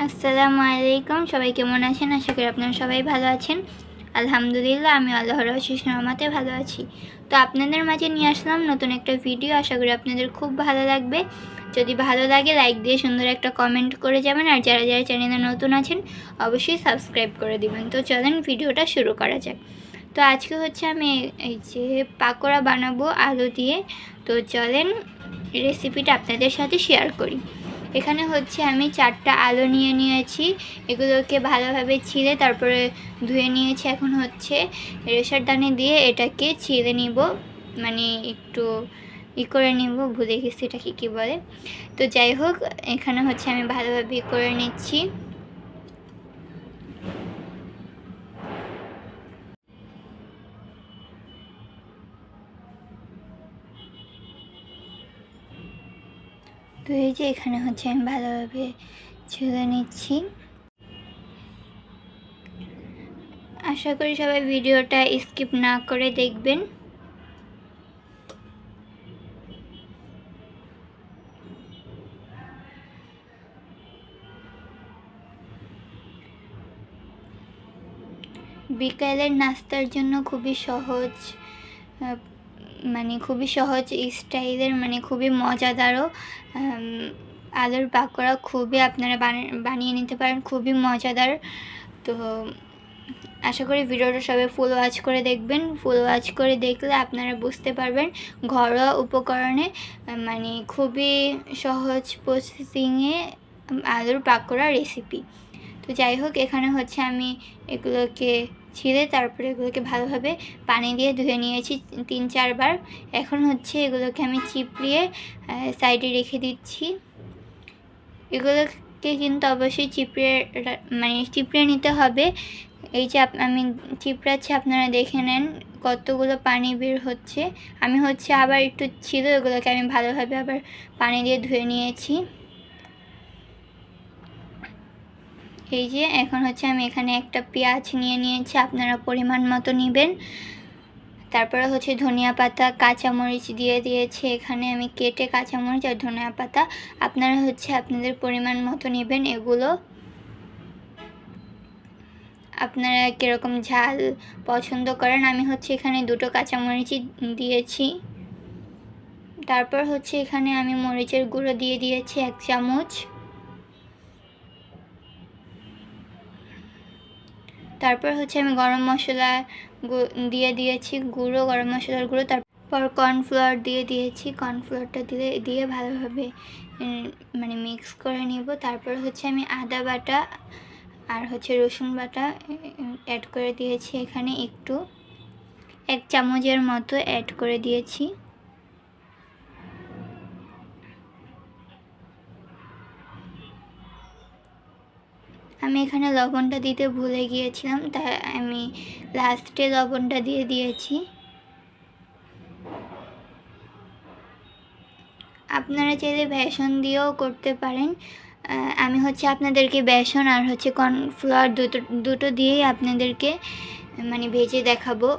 আসসালামু আলাইকুম। সবাই কেমন আছেন? আশা করি আপনারা সবাই ভালো আছেন। আলহামদুলিল্লাহ আমি আল্লাহর অশেষ রহমতে ভালো আছি। তো আপনাদের মাঝে নিয়ে আসলাম নতুন একটা ভিডিও। আশা করি আপনাদের খুব ভালো লাগবে। যদি ভালো লাগে লাইক দিয়ে সুন্দর একটা কমেন্ট করে যাবেন, আর যারা চ্যানেলে নতুন আছেন অবশ্যই সাবস্ক্রাইব করে দিবেন। তো চলেন ভিডিওটা শুরু করা যাক। তো আজকে হচ্ছে আমি এই যে পাকোড়া বানাবো আলু দিয়ে। তো চলেন রেসিপিটা আপনাদের সাথে শেয়ার করি। এখানে হচ্ছে আমি 4টা আলু নিয়েছি। এগুলোকে ভালোভাবে ছিলে তারপরে ধুয়ে নিয়েছি। এখন হচ্ছে রেশার দানি দিয়ে এটাকে ছিলে নিব, মানে একটু করে নিব, ভুলে গেছি এটাকে কী বলে। তো যাই হোক, এখানে হচ্ছে আমি ভালোভাবে করে নিচ্ছি। তো এই যে এখানে হচ্ছে আমি ভালোভাবে ছিলে নিচ্ছি। আশা করি সবাই ভিডিওটা স্কিপ না করে দেখবেন। বিকালের নাস্তার জন্য খুবই সহজ, খুবই সহজ স্টাইলের, খুবই মজাদারও আলুর পাকোড়া খুবই আপনারা বানিয়ে নিতে পারেন, খুবই মজাদার। তো আশা করি ভিডিওটা সবাই ফুল ওয়াচ করে দেখবেন। ফুল ওয়াচ করে দেখলে আপনারা বুঝতে পারবেন ঘরোয়া উপকরণে খুবই সহজ প্রসেসিংয়ে আলুর পাকোড়া রেসিপি। তো যাই হোক, এখানে হচ্ছে আমি এগুলোকে ছিলে তারপরে এগুলোকে ভালোভাবে পানি দিয়ে ধুয়ে নিয়েছি 3-4 বার। এখন হচ্ছে এগুলোকে আমি চিপড়িয়ে সাইডে রেখে দিচ্ছি। এগুলোকে কিন্তু অবশ্যই চিপড়ে নিতে হবে। এই যে আমি চিপড়াচ্ছি, আপনারা দেখে নেন কতগুলো পানি বের হচ্ছে। আমি হচ্ছে আবার একটু ছিল, এগুলোকে আমি ভালোভাবে আবার পানি দিয়ে ধুয়ে নিয়েছি। এই যে এখন হচ্ছে আমি এখানে একটা পেঁয়াজ নিয়েছি, আপনারা পরিমাণ মতো নেবেন। তারপরে হচ্ছে ধনিয়া পাতা, কাঁচামরিচ দিয়ে দিয়েছি এখানে আমি কেটে, কাঁচামরিচ আর ধনিয়া পাতা। আপনারা হচ্ছে আপনাদের পরিমাণ মতো নেবেন এগুলো। আপনারা কীরকম ঝাল পছন্দ করেন। আমি হচ্ছে এখানে 2টো কাঁচামরিচই দিয়েছি। তারপর হচ্ছে এখানে আমি মরিচের গুঁড়ো দিয়ে দিয়েছি 1 চামচ। তারপর হচ্ছে আমি গরম মশলা দিয়ে দিয়েছি গুঁড়ো, গরম মশলার গুঁড়ো। তারপর কর্নফ্লাওয়ার দিয়ে দিয়েছি। কর্নফ্লাওয়ারটা দিয়ে ভালোভাবে মিক্স করে নেব। তারপর হচ্ছে আমি আদা বাটা আর হচ্ছে রসুন বাটা অ্যাড করে দিয়েছি এখানে, একটু 1 চামচের মতো অ্যাড করে দিয়েছি। আমি এখানে লবণটা দিতে ভুলে গিয়েছিলাম, তাই আমি লাস্টে লবণটা দিয়ে দিয়েছি। আপনারা চাইলে বেসন দিয়েও করতে পারেন। আমি হচ্ছে আপনাদেরকে বেসন আর হচ্ছে কর্নফ্লাওয়ার দুটো দিয়েই আপনাদেরকে ভেজে দেখাবো।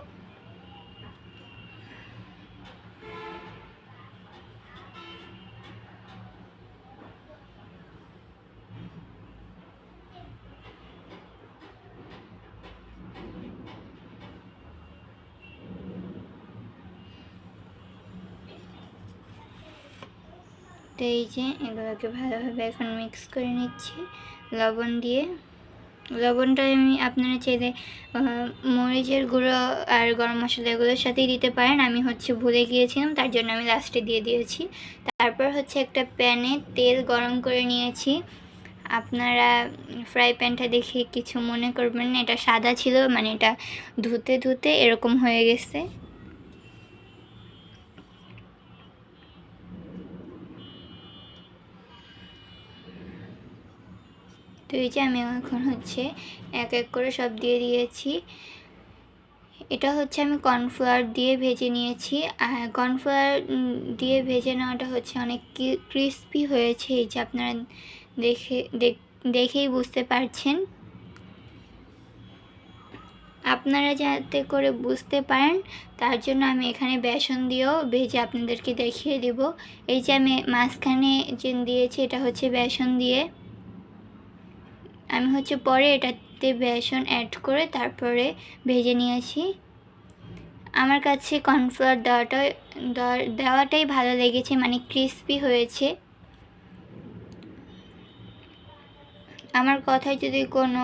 তো এই যে এগুলোকে ভালোভাবে এখন মিক্স করে নিচ্ছি লবণ দিয়ে। লবণটা আপনারা চাইলে মরিচের গুঁড়ো আর গরম মশলা এগুলোর সাথেই দিতে পারেন। আমি হচ্ছে ভুলে গিয়েছিলাম, তার জন্য আমি লাস্টে দিয়ে দিয়েছি। তারপর হচ্ছে একটা প্যানে তেল গরম করে নিয়েছি। আপনারা ফ্রাই প্যানটা দেখে কিছু মনে করবেন না, এটা সাদা ছিল, এটা ধুতে এরকম হয়ে গেছে। তো এই যে আমি এখন হচ্ছে এক করে সব দিয়ে দিয়েছি। এটা হচ্ছে আমি কর্নফ্লাওয়ার দিয়ে ভেজে নিয়েছি। আর কর্নফ্লাওয়ার দিয়ে ভেজে নেওয়াটা হচ্ছে অনেক ক্রিস্পি হয়েছে। এই যে আপনারা দেখেই বুঝতে পারছেন। আপনারা যাতে করে বুঝতে পারেন তার জন্য আমি এখানে বেসন দিয়েও ভেজে আপনাদেরকে দেখিয়ে দেব। এই যে আমি মাঝখানে যে দিয়েছি এটা হচ্ছে বেসন দিয়ে। আমি হচ্ছে পরে এটাতে বেসন অ্যাড করে তারপরে ভেজে নিয়েছি। আমার কাছে কর্নফ্লাওয়ার দেওয়াটাই ভালো লেগেছে, মানে ক্রিস্পি হয়েছে। আমার কথায় যদি কোনো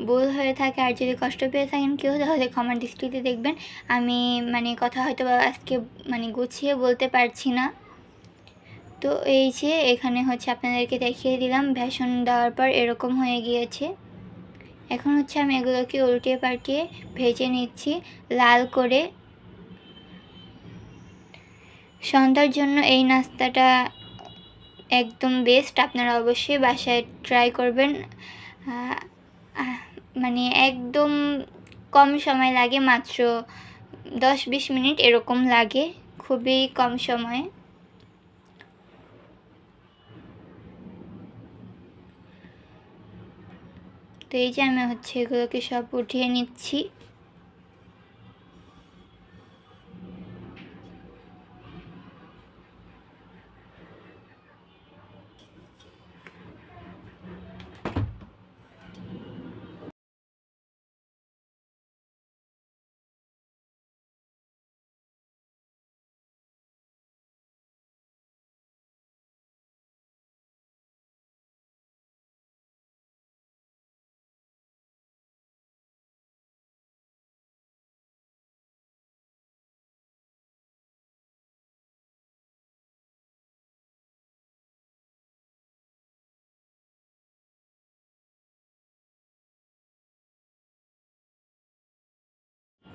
ভুল হয়ে থাকে আর যদি কষ্ট পেয়ে থাকেন কেউ, তাহলে ক্ষমার দৃষ্টিতে দেখবেন। আমি মানে কথা হয়তো বা আজকে মানে গুছিয়ে বলতে পারছি না। তো এই যে এখানে হচ্ছে আপনাদেরকে দেখিয়ে দিলাম বেসন দেওয়ার পর এরকম হয়ে গিয়েছে। এখন হচ্ছে আমি এগুলোকে উল্টিয়ে পাল্টিয়ে ভেজে নিচ্ছি লাল করে। সন্ধ্যার জন্য এই নাস্তাটা একদম বেস্ট, আপনারা অবশ্যই বাসায় ট্রাই করবেন। মানে একদম কম সময় লাগে, মাত্র 10-20 মিনিট এরকম লাগে, খুবই কম সময়ে। তো এই যে আমি হচ্ছে এগুলোকে সব উঠিয়ে নিচ্ছি।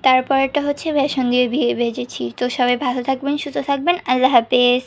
তারপরেরটা হচ্ছে বেসন দিয়ে ভেজেছি। তো সবাই ভালো থাকবেন, সুস্থ থাকবেন। আল্লাহ হাফেজ।